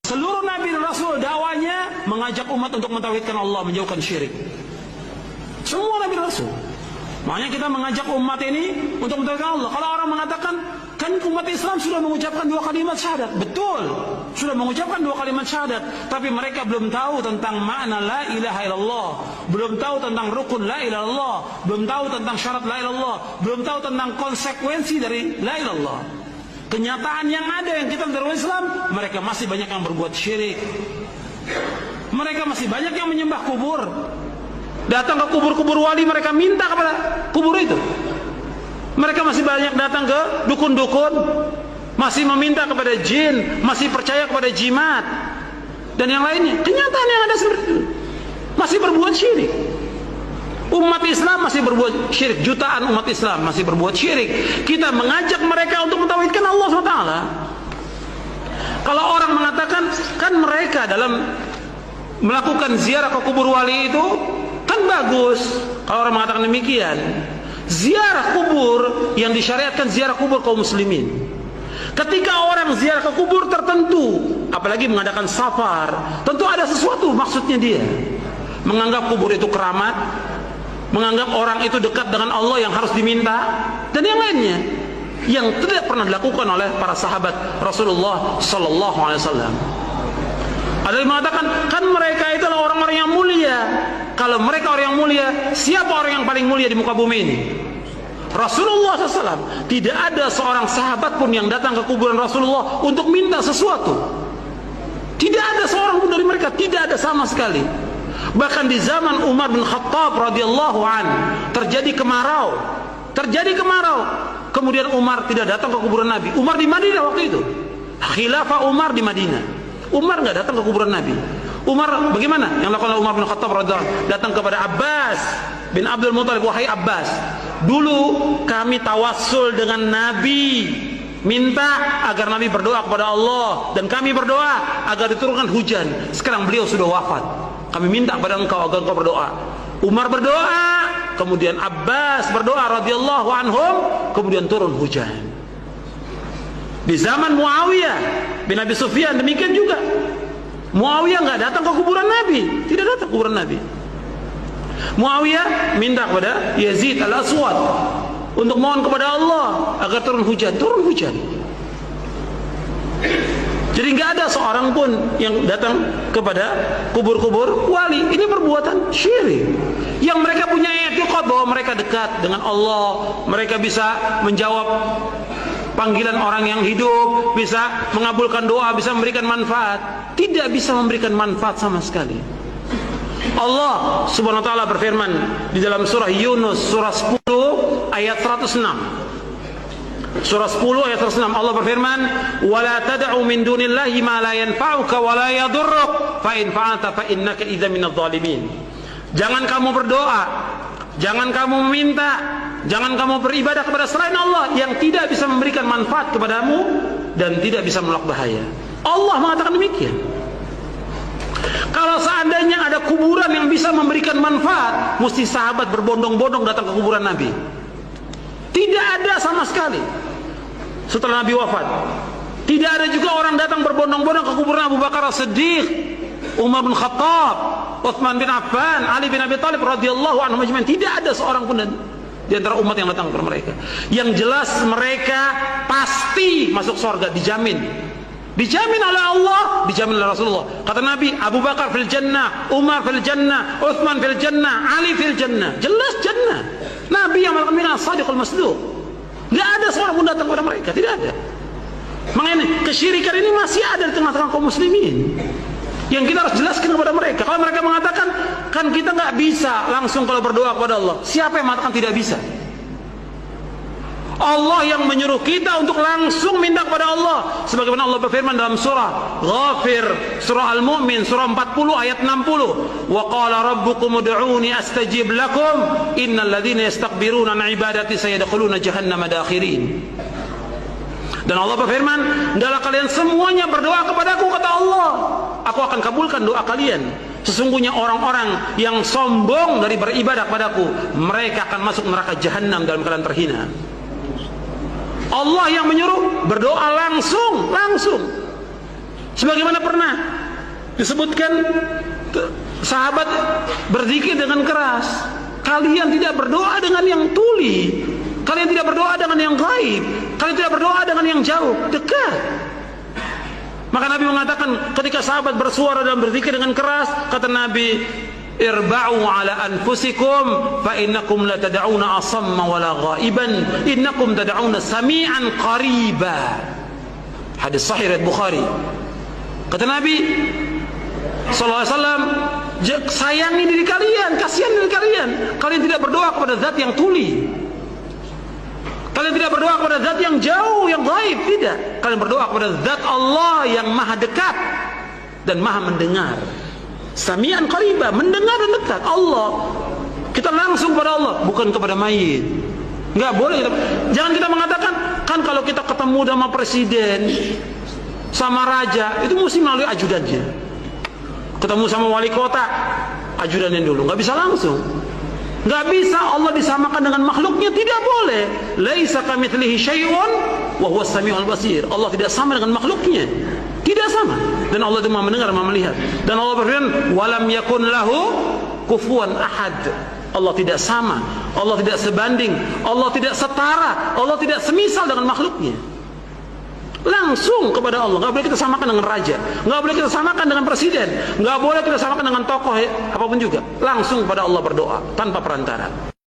Seluruh Nabi dan Rasul dakwanya mengajak umat untuk mentauhidkan Allah, menjauhkan syirik. Semua Nabi dan Rasul. Makanya kita mengajak umat ini untuk mentauhidkan Allah. Kalau orang mengatakan, kan umat Islam sudah mengucapkan 2 kalimat syahadat. Betul, sudah mengucapkan 2 kalimat syahadat. Tapi mereka belum tahu tentang makna la ilaha illallah, belum tahu tentang rukun la ilaha illallah, belum tahu tentang syarat la ilaha illallah, belum tahu tentang konsekuensi dari la ilaha illallah. Kenyataan yang ada yang kita dalam Islam, mereka masih banyak yang berbuat syirik. Mereka masih banyak yang menyembah kubur. Datang ke kubur-kubur wali, mereka minta kepada kubur itu. Mereka masih banyak datang ke dukun-dukun, masih meminta kepada jin, masih percaya kepada jimat dan yang lainnya. Kenyataan yang ada seperti itu, masih berbuat syirik. Umat Islam masih berbuat syirik, jutaan umat Islam masih berbuat syirik. Kita mengajak mereka untuk mentauhidkan Allah SWT. Kalau orang mengatakan, kan mereka dalam melakukan ziarah ke kubur wali itu kan bagus. Kalau orang mengatakan demikian, ziarah kubur yang disyariatkan ziarah kubur kaum muslimin. Ketika orang ziarah ke kubur tertentu, apalagi mengadakan safar, tentu ada sesuatu maksudnya dia. Menganggap kubur itu keramat, menganggap orang itu dekat dengan Allah yang harus diminta, dan yang lainnya yang tidak pernah dilakukan oleh para sahabat Rasulullah Sallallahu Alaihi Wasallam. Ada yang mengatakan, kan mereka itulah orang-orang yang mulia. Kalau mereka orang yang mulia, siapa orang yang paling mulia di muka bumi ini? Rasulullah SAW. Tidak ada seorang sahabat pun yang datang ke kuburan Rasulullah untuk minta sesuatu. Tidak ada seorang pun dari mereka, tidak ada sama sekali. Bahkan di zaman Umar bin Khattab radhiyallahu an terjadi kemarau. Kemudian Umar tidak datang ke kuburan Nabi. Umar di Madinah waktu itu. Khilafah Umar di Madinah. Umar nggak datang ke kuburan Nabi. Umar bagaimana? Yang lakukan Umar bin Khattab radhiyallahu anhu, datang kepada Abbas bin Abdul Muthalib. Wahai Abbas, dulu kami tawassul dengan Nabi, minta agar Nabi berdoa kepada Allah, dan kami berdoa agar diturunkan hujan. Sekarang beliau sudah wafat, kami minta kepada engkau agar engkau berdoa. Umar berdoa, kemudian Abbas berdoa radhiyallahu anhum, kemudian turun hujan. Di zaman Muawiyah bin Abi Sufyan demikian juga. Muawiyah nggak datang ke kuburan Nabi, tidak datang ke kuburan Nabi. Muawiyah minta kepada Yazid al-Aswad untuk mohon kepada Allah agar turun hujan. Jadi nggak ada seorang pun yang datang kepada kubur-kubur wali. Ini perbuatan syirik. Yang mereka punya i'tiqad bahwa mereka dekat dengan Allah, mereka bisa menjawab panggilan orang yang hidup, bisa mengabulkan doa, bisa memberikan manfaat. Tidak bisa memberikan manfaat sama sekali. Allah Subhanahu wa taala berfirman di dalam surah Yunus surah 10 ayat 106. Surah 10 ayat 106 Allah berfirman, "Wala tad'u min dunillahi ma la yanfa'uka wa la yadhurruk, fa in fa'alta fa innaka idza minadh dhalimin." Jangan kamu berdoa, jangan kamu meminta, jangan kamu beribadah kepada selain Allah yang tidak bisa memberikan manfaat kepadamu dan tidak bisa menolak bahaya. Allah mengatakan demikian. Kalau seandainya ada kuburan yang bisa memberikan manfaat, mesti sahabat berbondong-bondong datang ke kuburan Nabi. Tidak ada sama sekali setelah Nabi wafat. Tidak ada juga orang datang berbondong-bondong ke kuburan Abu Bakar As-Siddiq, Umar bin Khattab, Utsman bin Affan, Ali bin Abi Thalib radhiyallahu anhum ajma'in. Tidak ada seorang pun di antara umat yang datang kepada mereka. Yang jelas mereka pasti masuk surga, dijamin. Dijamin oleh Allah, dijamin oleh Rasulullah. Kata Nabi, Abu Bakar fil jannah, Umar fil jannah, Utsman fil jannah, Ali fil jannah. Jelas jannah. Nabi yang mengatakan as-sadiqul masduq. Tidak ada seorang pun datang kepada mereka, tidak ada. Makanya kesyirikan ini masih ada di tengah-tengah kaum muslimin. Yang kita harus jelaskan kepada mereka. Kalau mereka mengatakan, kan kita nggak bisa langsung kalau berdoa kepada Allah. Siapa yang mengatakan tidak bisa? Allah yang menyuruh kita untuk langsung minta kepada Allah. Sebagaimana Allah berfirman dalam surah Ghafir, surah Al-Mu'min, surah 40 ayat 60. Wa qala rabbukum ud'uni astajib lakum innal ladzina yastakbiruna an ibadati sayadkhuluna jahannama dakhirin. Dan Allah berfirman, hendaklah kalian semuanya berdoa kepadaku, kata Allah. Aku akan kabulkan doa kalian. Sesungguhnya orang-orang yang sombong dari beribadah kepadaku, mereka akan masuk neraka jahanam dalam keadaan terhina. Allah yang menyuruh berdoa langsung. Sebagaimana pernah disebutkan sahabat berzikir dengan keras. Kalian tidak berdoa dengan yang tuli, kalian tidak berdoa dengan yang gaib, kalian tidak berdoa dengan yang jauh, dekat. Maka Nabi mengatakan ketika sahabat bersuara dan berzikir dengan keras, kata Nabi, irba'u ala anfusikum fa innakum la tad'una asamma wala ghaiban innakum tad'una sami'an qariba. Hadis sahih riwayat Bukhari. Kata Nabi sallallahu alaihi wasallam, sayangi diri kalian, kasihan diri kalian. Kalian tidak berdoa kepada zat yang tuli, kalian tidak berdoa kepada zat yang jauh, yang gaib, tidak. Kalian berdoa kepada zat Allah yang maha dekat dan maha mendengar. Sami'an qariba, mendengar dan dekat. Allah, kita langsung kepada Allah, bukan kepada mayit. Enggak boleh. Jangan kita mengatakan, kan kalau kita ketemu sama presiden, sama raja, itu mesti melalui ajudannya. Ketemu sama wali kota, ajudannya dulu. Enggak bisa langsung. Enggak bisa Allah disamakan dengan makhluknya, tidak boleh. Laisa kamitslihi syai'un wa huwas samiul basir. Allah tidak sama dengan makhluknya. Tidak sama. Dan Allah itu Maha mendengar, Maha melihat. Dan Allah berfirman, "Walam yakun lahu kufuwan ahad." Allah tidak sama, Allah tidak sebanding, Allah tidak setara, Allah tidak semisal dengan makhluknya. Langsung kepada Allah. Enggak boleh kita samakan dengan raja, enggak boleh kita samakan dengan presiden, enggak boleh kita samakan dengan tokoh apapun juga. Langsung kepada Allah berdoa tanpa perantara.